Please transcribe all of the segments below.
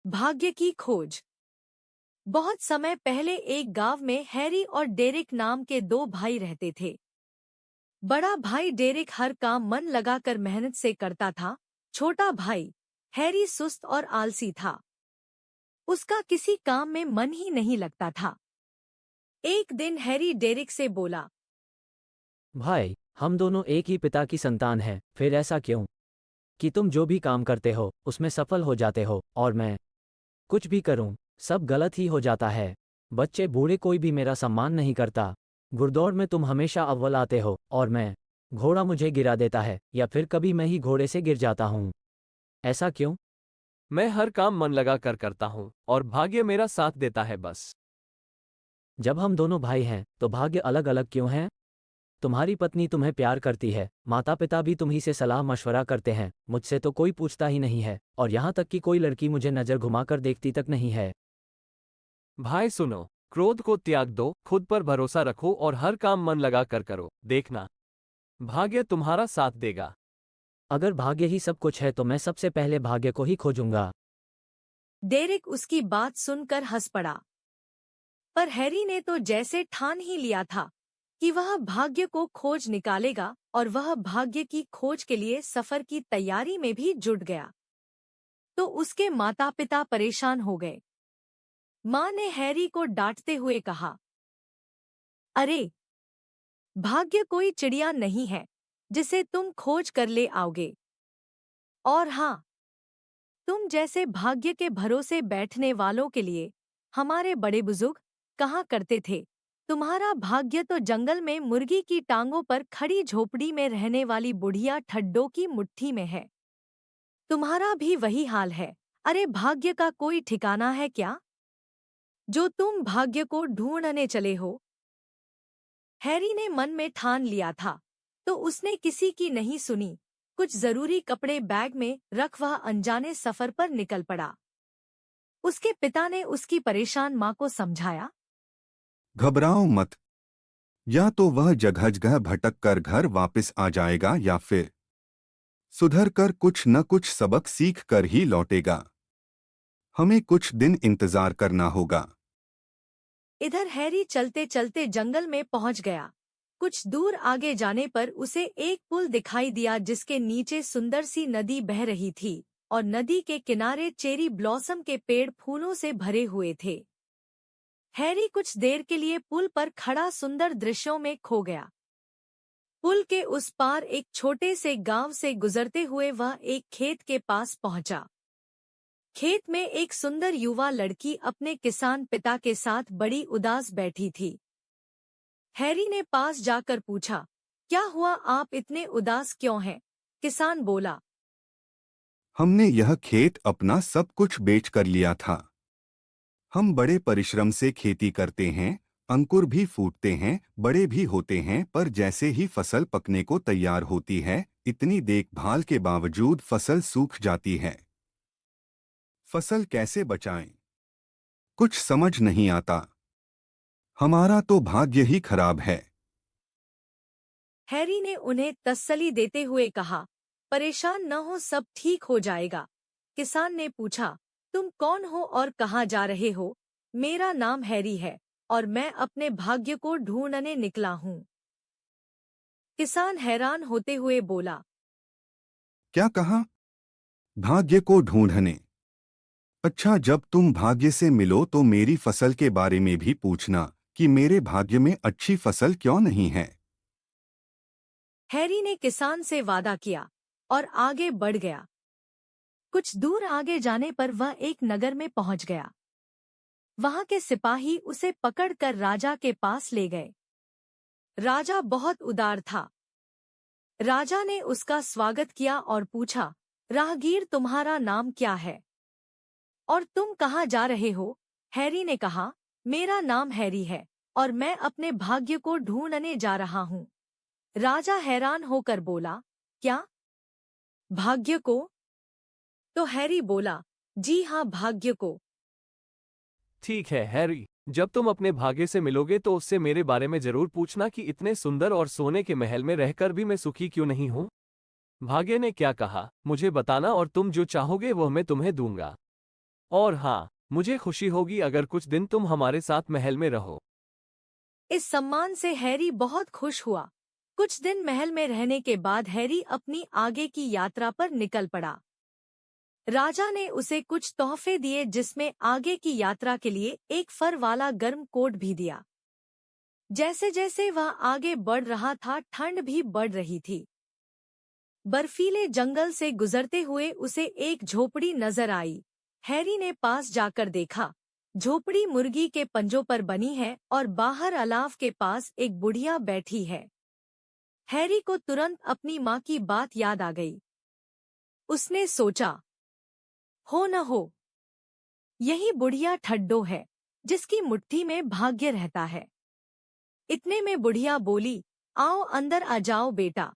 भाग्य की खोज। बहुत समय पहले एक गांव में हैरी और डेरिक नाम के दो भाई रहते थे। बड़ा भाई डेरिक हर काम मन लगाकर मेहनत से करता था। छोटा भाई हैरी सुस्त और आलसी था। उसका किसी काम में मन ही नहीं लगता था। एक दिन हैरी डेरिक से बोला, भाई, हम दोनों एक ही पिता की संतान हैं, फिर ऐसा क्यों कि तुम जो भी काम करते हो उसमें सफल हो जाते हो और मैं कुछ भी करूं सब गलत ही हो जाता है। बच्चे बूढ़े कोई भी मेरा सम्मान नहीं करता। घुड़दौड़ में तुम हमेशा अव्वल आते हो और मैं घोड़ा मुझे गिरा देता है या फिर कभी मैं ही घोड़े से गिर जाता हूं। ऐसा क्यों? मैं हर काम मन लगा कर करता हूँ और भाग्य मेरा साथ देता है बस। जब हम दोनों भाई हैं तो भाग्य अलग अलग क्यों हैं? तुम्हारी पत्नी तुम्हें प्यार करती है, माता पिता भी तुम्ही से सलाह मशवरा करते हैं, मुझसे तो कोई पूछता ही नहीं है और यहाँ तक कि कोई लड़की मुझे नज़र घुमाकर देखती तक नहीं है। भाई सुनो, क्रोध को त्याग दो, खुद पर भरोसा रखो और हर काम मन लगा कर करो, देखना भाग्य तुम्हारा साथ देगा। अगर भाग्य ही सब कुछ है तो मैं सबसे पहले भाग्य को ही खोजूंगा। डेरिक उसकी बात सुनकर हंस पड़ा। पर हैरी ने तो जैसे ठान ही लिया था कि वह भाग्य को खोज निकालेगा और वह भाग्य की खोज के लिए सफर की तैयारी में भी जुट गया। तो उसके माता पिता परेशान हो गए। माँ ने हैरी को डांटते हुए कहा, अरे, भाग्य कोई चिड़िया नहीं है जिसे तुम खोज कर ले आओगे। और हाँ, तुम जैसे भाग्य के भरोसे बैठने वालों के लिए हमारे बड़े बुजुर्ग कहा करते थे, तुम्हारा भाग्य तो जंगल में मुर्गी की टांगों पर खड़ी झोपड़ी में रहने वाली बुढ़िया ठड्डों की मुट्ठी में है। तुम्हारा भी वही हाल है। अरे, भाग्य का कोई ठिकाना है क्या जो तुम भाग्य को ढूंढने चले हो? हैरी ने मन में ठान लिया था, तो उसने किसी की नहीं सुनी। कुछ जरूरी कपड़े बैग में रख वह अनजाने सफर पर निकल पड़ा। उसके पिता ने उसकी परेशान माँ को समझाया, घबराओ मत। या तो वह जगह जगह भटक कर घर वापस आ जाएगा या फिर सुधर कर कुछ न कुछ सबक सीख कर ही लौटेगा। हमें कुछ दिन इंतजार करना होगा। इधर हैरी चलते चलते जंगल में पहुंच गया। कुछ दूर आगे जाने पर उसे एक पुल दिखाई दिया जिसके नीचे सुंदर सी नदी बह रही थी और नदी के किनारे चेरी ब्लॉसम के पेड़ फूलों से भरे हुए थे। हैरी कुछ देर के लिए पुल पर खड़ा सुंदर दृश्यों में खो गया। पुल के उस पार एक छोटे से गांव से गुजरते हुए वह एक खेत के पास पहुंचा। खेत में एक सुंदर युवा लड़की अपने किसान पिता के साथ बड़ी उदास बैठी थी। हैरी ने पास जाकर पूछा, क्या हुआ, आप इतने उदास क्यों हैं? किसान बोला, हमने यह खेत अपना सब कुछ बेच कर लिया था। हम बड़े परिश्रम से खेती करते हैं, अंकुर भी फूटते हैं, बड़े भी होते हैं, पर जैसे ही फसल पकने को तैयार होती है, इतनी देखभाल के बावजूद फसल सूख जाती है। फसल कैसे बचाएं? कुछ समझ नहीं आता। हमारा तो भाग्य ही खराब है। हैरी ने उन्हें तसल्ली देते हुए कहा, परेशान न हो, सब ठीक हो जाएगा। किसान ने पूछा, तुम कौन हो और कहाँ जा रहे हो? मेरा नाम हैरी है और मैं अपने भाग्य को ढूंढने निकला हूँ। किसान हैरान होते हुए बोला, क्या कहा? भाग्य को ढूंढने? अच्छा, जब तुम भाग्य से मिलो तो मेरी फसल के बारे में भी पूछना कि मेरे भाग्य में अच्छी फसल क्यों नहीं है। हैरी ने किसान से वादा किया और आगे बढ़ गया। कुछ दूर आगे जाने पर वह एक नगर में पहुंच गया। वहां के सिपाही उसे पकड़कर राजा के पास ले गए। राजा बहुत उदार था। राजा ने उसका स्वागत किया और पूछा, राहगीर, तुम्हारा नाम क्या है और तुम कहाँ जा रहे हो? हैरी ने कहा, मेरा नाम हैरी है और मैं अपने भाग्य को ढूंढने जा रहा हूँ। राजा हैरान होकर बोला, क्या, भाग्य को? तो हैरी बोला, जी हाँ, भाग्य को। ठीक है हैरी, जब तुम अपने भाग्य से मिलोगे तो उससे मेरे बारे में जरूर पूछना कि इतने सुंदर और सोने के महल में रहकर भी मैं सुखी क्यों नहीं हूँ। भाग्य ने क्या कहा मुझे बताना और तुम जो चाहोगे वह मैं तुम्हें दूंगा। और हाँ, मुझे खुशी होगी अगर कुछ दिन तुम हमारे साथ महल में रहो। इस सम्मान से हैरी बहुत खुश हुआ। कुछ दिन महल में रहने के बाद हैरी अपनी आगे की यात्रा पर निकल पड़ा। राजा ने उसे कुछ तोहफे दिए, जिसमें आगे की यात्रा के लिए एक फर वाला गर्म कोट भी दिया। जैसे जैसे वह आगे बढ़ रहा था, ठंड भी बढ़ रही थी। बर्फीले जंगल से गुजरते हुए उसे एक झोपड़ी नजर आई। हैरी ने पास जाकर देखा। झोपड़ी मुर्गी के पंजों पर बनी है और बाहर अलाव के पास एक बुढ़िया बैठी है। हैरी को तुरंत अपनी माँ की बात याद आ गई। उसने सोचा, हो न हो, यही बुढ़िया ठड्डो है जिसकी मुट्ठी में भाग्य रहता है। इतने में बुढ़िया बोली, आओ अंदर आ जाओ बेटा।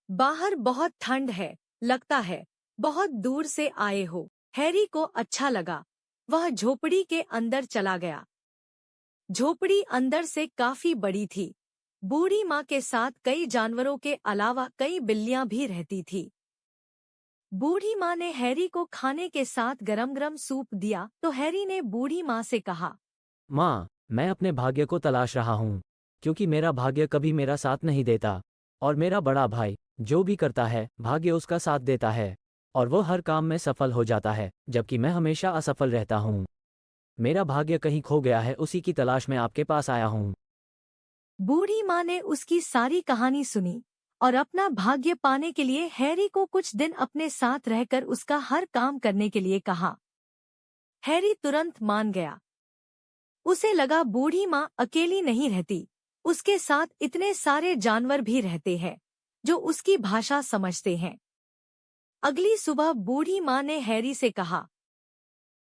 बाहर बहुत ठंड है, लगता है बहुत दूर से आए हो। हैरी को अच्छा लगा। वह झोपड़ी के अंदर चला गया। झोपड़ी अंदर से काफी बड़ी थी। बूढ़ी माँ के साथ कई जानवरों के अलावा कई बिल्लियां भी रहती थी। बूढ़ी माँ ने हैरी को खाने के साथ गरम गरम सूप दिया तो हैरी ने बूढ़ी माँ से कहा, माँ, मैं अपने भाग्य को तलाश रहा हूँ, क्योंकि मेरा भाग्य कभी मेरा साथ नहीं देता। और मेरा बड़ा भाई जो भी करता है, भाग्य उसका साथ देता है और वो हर काम में सफल हो जाता है, जबकि मैं हमेशा असफल रहता हूँ। मेरा भाग्य कहीं खो गया है, उसी की तलाश में आपके पास आया हूँ। बूढ़ी माँ ने उसकी सारी कहानी सुनी और अपना भाग्य पाने के लिए हैरी को कुछ दिन अपने साथ रहकर उसका हर काम करने के लिए कहा। हैरी तुरंत मान गया। उसे लगा बूढ़ी माँ अकेली नहीं रहती, उसके साथ इतने सारे जानवर भी रहते हैं जो उसकी भाषा समझते हैं। अगली सुबह बूढ़ी माँ ने हैरी से कहा,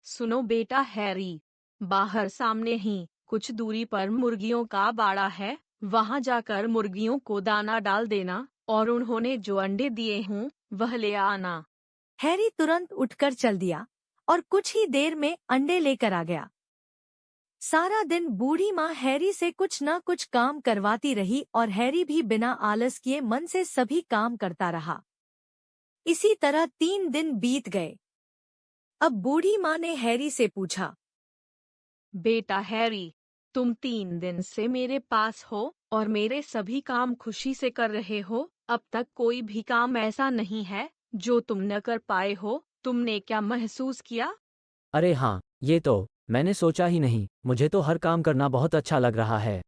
सुनो बेटा हैरी, बाहर सामने ही कुछ दूरी पर मुर्गियों का बाड़ा है, वहां जाकर मुर्गियों को दाना डाल देना और उन्होंने जो अंडे दिए हों वह ले आना। हैरी तुरंत उठकर चल दिया और कुछ ही देर में अंडे लेकर आ गया। सारा दिन बूढ़ी माँ हैरी से कुछ न कुछ काम करवाती रही और हैरी भी बिना आलस किए मन से सभी काम करता रहा। इसी तरह 3 दिन बीत गए। अब बूढ़ी माँ ने हैरी से पूछा, बेटा हैरी, तुम 3 दिन से मेरे पास हो और मेरे सभी काम खुशी से कर रहे हो। अब तक कोई भी काम ऐसा नहीं है जो तुम न कर पाए हो। तुमने क्या महसूस किया? अरे हाँ, ये तो मैंने सोचा ही नहीं। मुझे तो हर काम करना बहुत अच्छा लग रहा है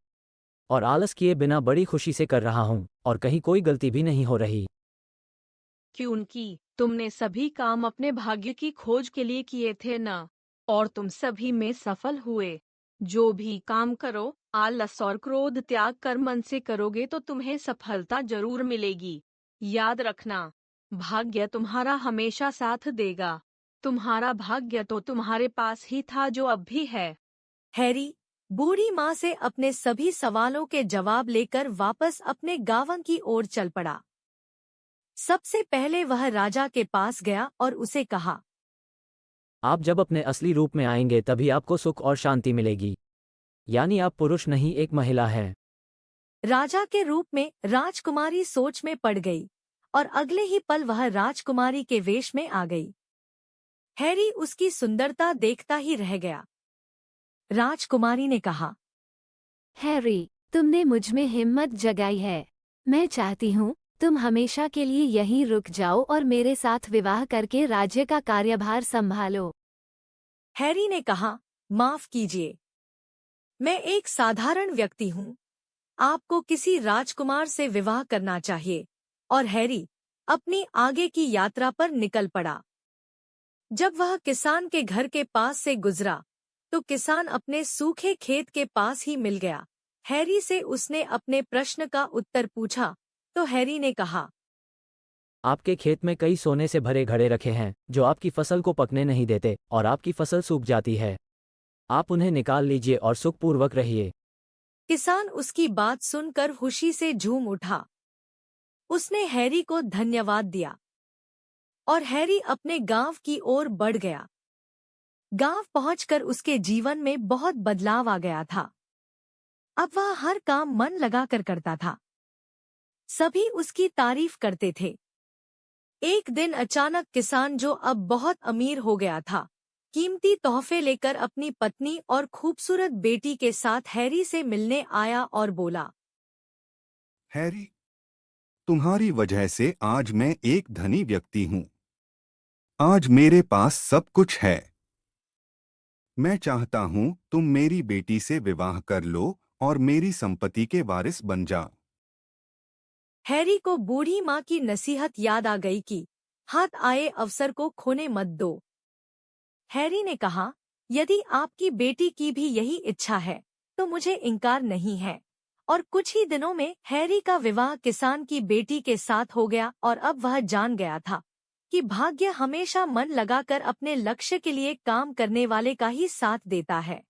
और आलस किए बिना बड़ी खुशी से कर रहा हूँ और कहीं कोई गलती भी नहीं हो रही। क्योंकि तुमने सभी काम अपने भाग्य की खोज के लिए किए थे ना, और तुम सभी में सफल हुए। जो भी काम करो, आलस और क्रोध त्याग कर मन से करोगे तो तुम्हें सफलता जरूर मिलेगी। याद रखना, भाग्य तुम्हारा हमेशा साथ देगा। तुम्हारा भाग्य तो तुम्हारे पास ही था जो अब भी है। हैरी बूढ़ी माँ से अपने सभी सवालों के जवाब लेकर वापस अपने गांव की ओर चल पड़ा। सबसे पहले वह राजा के पास गया और उसे कहा, आप जब अपने असली रूप में आएंगे तभी आपको सुख और शांति मिलेगी। यानी आप पुरुष नहीं, एक महिला हैं। राजा के रूप में राजकुमारी सोच में पड़ गई और अगले ही पल वह राजकुमारी के वेश में आ गई। हैरी उसकी सुंदरता देखता ही रह गया। राजकुमारी ने कहा, हैरी, तुमने मुझ में हिम्मत जगाई है। मैं चाहती हूँ तुम हमेशा के लिए यहीं रुक जाओ और मेरे साथ विवाह करके राज्य का कार्यभार संभालो। हैरी ने कहा, माफ कीजिए, मैं एक साधारण व्यक्ति हूँ। आपको किसी राजकुमार से विवाह करना चाहिए। और हैरी अपनी आगे की यात्रा पर निकल पड़ा। जब वह किसान के घर के पास से गुजरा तो किसान अपने सूखे खेत के पास ही मिल गया। हैरी से उसने अपने प्रश्न का उत्तर पूछा तो हैरी ने कहा, आपके खेत में कई सोने से भरे घड़े रखे हैं जो आपकी फसल को पकने नहीं देते और आपकी फसल सूख जाती है। आप उन्हें निकाल लीजिए और सुखपूर्वक रहिए। किसान उसकी बात सुनकर खुशी से झूम उठा। उसने हैरी को धन्यवाद दिया और हैरी अपने गांव की ओर बढ़ गया। गांव पहुंचकर उसके जीवन में बहुत बदलाव आ गया था। अब वह हर काम मन लगाकर करता था। सभी उसकी तारीफ करते थे। एक दिन अचानक किसान, जो अब बहुत अमीर हो गया था, कीमती तोहफे लेकर अपनी पत्नी और खूबसूरत बेटी के साथ हैरी से मिलने आया और बोला, हैरी, तुम्हारी वजह से आज मैं एक धनी व्यक्ति हूँ। आज मेरे पास सब कुछ है। मैं चाहता हूँ तुम मेरी बेटी से विवाह कर लो और मेरी संपत्ति के वारिस बन जाओ। हैरी को बूढ़ी माँ की नसीहत याद आ गई कि हाथ आए अवसर को खोने मत दो। हैरी ने कहा, यदि आपकी बेटी की भी यही इच्छा है तो मुझे इनकार नहीं है। और कुछ ही दिनों में हैरी का विवाह किसान की बेटी के साथ हो गया और अब वह जान गया था कि भाग्य हमेशा मन लगाकर अपने लक्ष्य के लिए काम करने वाले का ही साथ देता है।